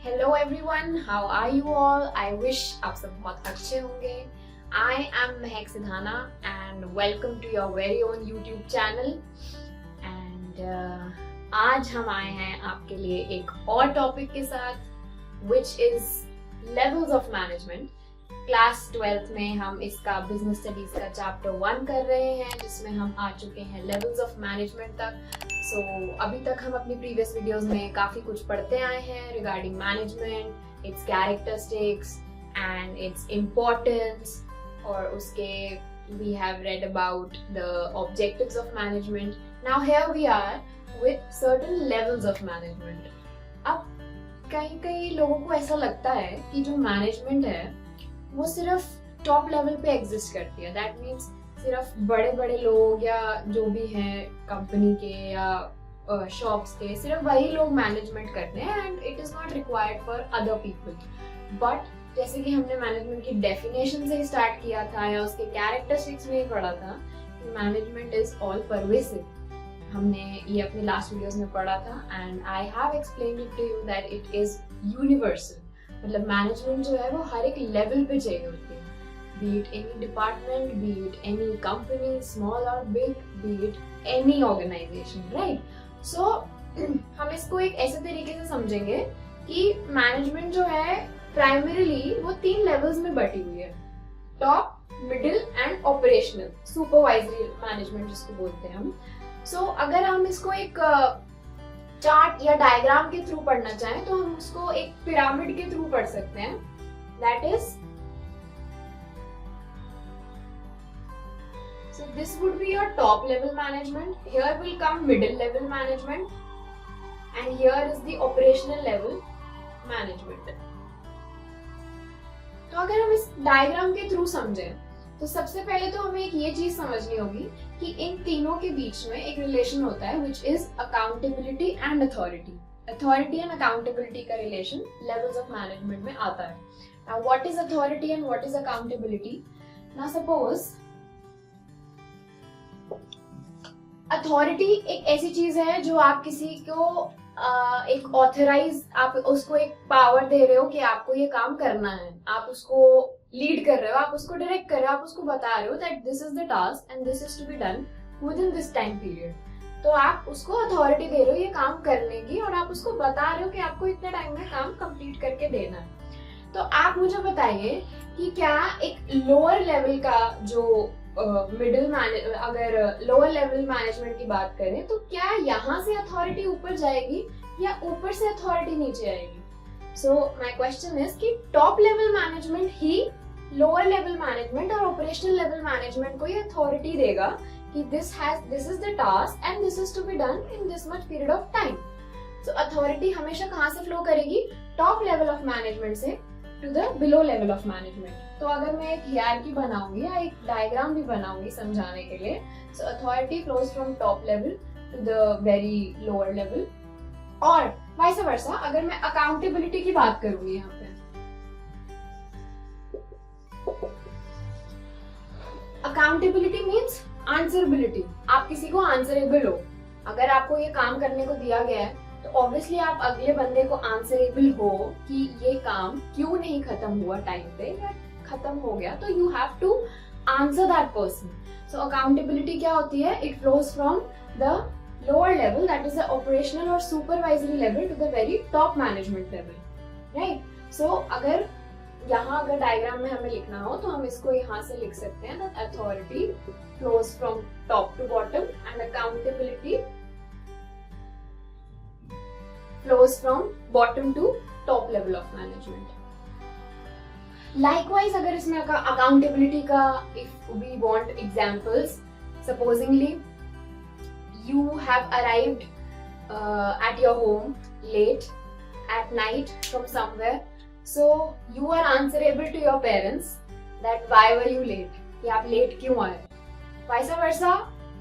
Hello everyone, how are you all? I wish आप सब बहुत अच्छे होंगे. I am Mahak Sidhana and welcome to your very own YouTube channel. And आज हम आए हैं आपके लिए एक और टॉपिक के साथ which is levels of management. Class 12th में हम इसका बिजनेस स्टडीज का चैप्टर 1 कर रहे हैं, जिसमें हम आ चुके हैं लेवल्स ऑफ मैनेजमेंट तक. सो अभी तक हम अपनी प्रीवियस वीडियोस में काफी कुछ पढ़ते आए हैं regarding management, it's characteristics and its importance, और उसके we have read about the objectives of management. Now here we are with certain levels of management. अब कई लोगों को ऐसा लगता है कि जो मैनेजमेंट है वो सिर्फ टॉप लेवल पे एग्जिस्ट करती है. दैट मीन्स सिर्फ बड़े बड़े लोग या जो भी हैं कंपनी के या शॉप्स के, सिर्फ वही लोग मैनेजमेंट करते हैं and it is not required for other people. But जैसे कि हमने मैनेजमेंट की डेफिनेशन से स्टार्ट किया था या उसके कैरेक्टरिस्टिक्स में ही पढ़ा था कि मैनेजमेंट इज ऑल परवेसिव. हमने ये अपनी लास्ट वीडियोस में पढ़ा था and I have explained it to you that it is universal. मतलब मैनेजमेंट जो है वो हर एक लेवल पे चाहिए होती है, be it any department, be it any company, small or big, be it any organization, right? So हम इसको एक ऐसे तरीके से समझेंगे कि मैनेजमेंट जो है प्राइमरीली वो 3 लेवल्स में बटी हुई है: top, middle and operational, supervisory management जिसको बोलते हैं हम. सो अगर हम इसको एक चार्ट या डायग्राम के थ्रू पढ़ना चाहें तो हम उसको एक पिरामिड के थ्रू पढ़ सकते हैं. That is, so this would be your top level management. Here will come middle level management and here is the operational level management. तो अगर हम इस डायग्राम के थ्रू समझें तो सबसे पहले तो हमें एक ये चीज समझनी होगी कि इन तीनों के बीच में एक रिलेशन होता है which is accountability and authority. Authority and accountability का रिलेशन levels of management में आता है. Now what is authority and what is accountability? Now suppose authority एक ऐसी चीज है जो आप किसी को एक ऑथराइज, आप उसको एक पावर दे रहे हो कि आपको ये काम करना है, आप उसको लीड कर रहे हो, आप उसको डायरेक्ट कर रहे हो, आप उसको बता रहे हो that this is the task and this is to be done within this time period. तो आप उसको अथॉरिटी दे रहे हो ये काम करने की और आप उसको बता रहे हो कि आपको इतने टाइम में काम कंप्लीट करके देना है. तो आप मुझे बताइए कि क्या एक लोअर लेवल का जो अगर लोअर लेवल मैनेजमेंट की बात करें तो क्या यहाँ से अथॉरिटी ऊपर जाएगी या ऊपर से अथॉरिटी नीचे आएगी? सो माय क्वेश्चन इज कि टॉप लेवल मैनेजमेंट ही लोअर लेवल मैनेजमेंट और ऑपरेशनल लेवल मैनेजमेंट को ये अथॉरिटी देगा कि this is the task and this is to be done in this much period of time. So authority हमेशा कहाँ से फ्लो करेगी? टॉप लेवल ऑफ मैनेजमेंट से to the below level of management. तो अगर मैं एक हियरार्की बनाऊंगी या एक डायग्राम भी बनाऊंगी समझाने के लिए, so authority flows from top level to the very lower level, और वाइस वर्सा. अगर मैं अकाउंटेबिलिटी की बात करूंगी यहाँ पे, अकाउंटेबिलिटी मीन्स आंसरेबिलिटी. आप किसी को आंसरेबल हो. अगर आपको ये काम करने को दिया गया है तो ऑब्वियसली आप अगले बंदे को आंसरेबल हो कि ये काम क्यों नहीं खत्म हुआ टाइम पे या खत्म हो गया, तो you have to answer that person. So accountability क्या होती है? It flows from the lower level, that is the operational और supervisory level, to the very top management level, right? So अगर यहाँ अगर डायग्राम में हमें लिखना हो तो हम इसको यहाँ से लिख सकते हैं that authority flows from top to bottom and accountability flows from bottom to top level of management. Likewise, अगर इसमें accountability का, if we want examples, supposingly you have arrived at your home late at night from somewhere, so you are answerable to your parents that why were you late, कि आप late क्यों आए. Vice versa,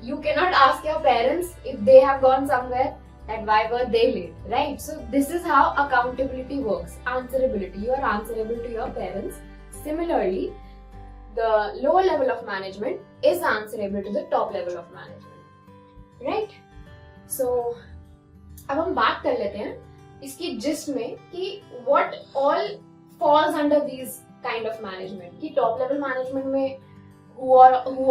you cannot ask your parents if they have gone somewhere that why were they late, right? So this is how accountability works. Answerability, you are answerable to your parents. Similarly, the lower level of management is answerable to the top level of management, right? So अब हम बात कर लेते हैं इसकी gist में कि what all falls under these kind of management, कि टॉप लेवल मैनेजमेंट में who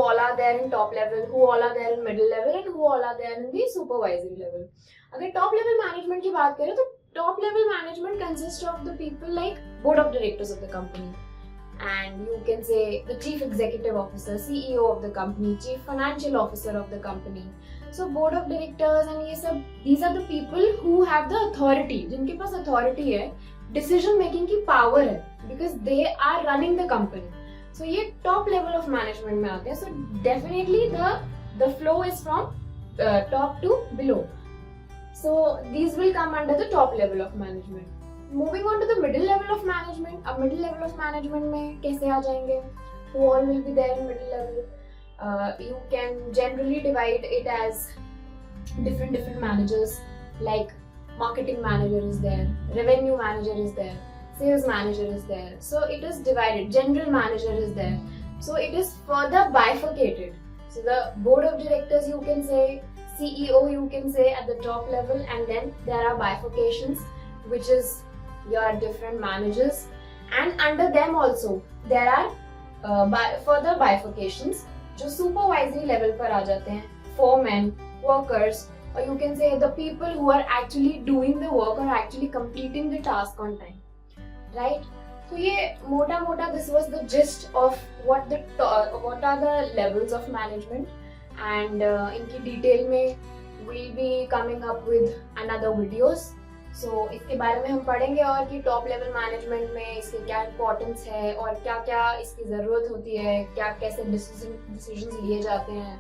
all are there in top level, who all are there in middle level and who all are there in the supervisory level. अगर top level management की बात करें तो top level management consists of the people like board of directors of the company, and you can say the chief executive officer, CEO of the company, chief financial officer of the company. So board of directors and ये सब, these are the people who have the authority, जिनके पास authority है, decision making की power है, because they are running the company. So ये top level of management में आते हैं. So definitely the flow is from top to below. So these will come under the top level of management. Moving on to the middle level of management. अब middle level of management में कैसे आ जाएंगे? Who all will be there in middle level? You can generally divide it as different managers, like marketing manager is there, revenue manager is there, sales manager is there. So it is divided. General manager is there. So it is further bifurcated. So the board of directors, you can say, CEO, you can say at the top level, and then there are bifurcations, which is your different managers, and under them also there are further bifurcations जो supervisory level पर आ जाते हैं, foremen, workers, or you can say the people who are actually doing the work or actually completing the task on time. Right? So ये मोटा मोटा this was the gist of what are the levels of management, and इनकी detail में we'll be coming up with another videos. So इसके बारे में हम पढ़ेंगे और कि top level management में इसके क्या importance है और क्या क्या इसकी ज़रूरत होती है, क्या कैसे decisions लिए जाते हैं,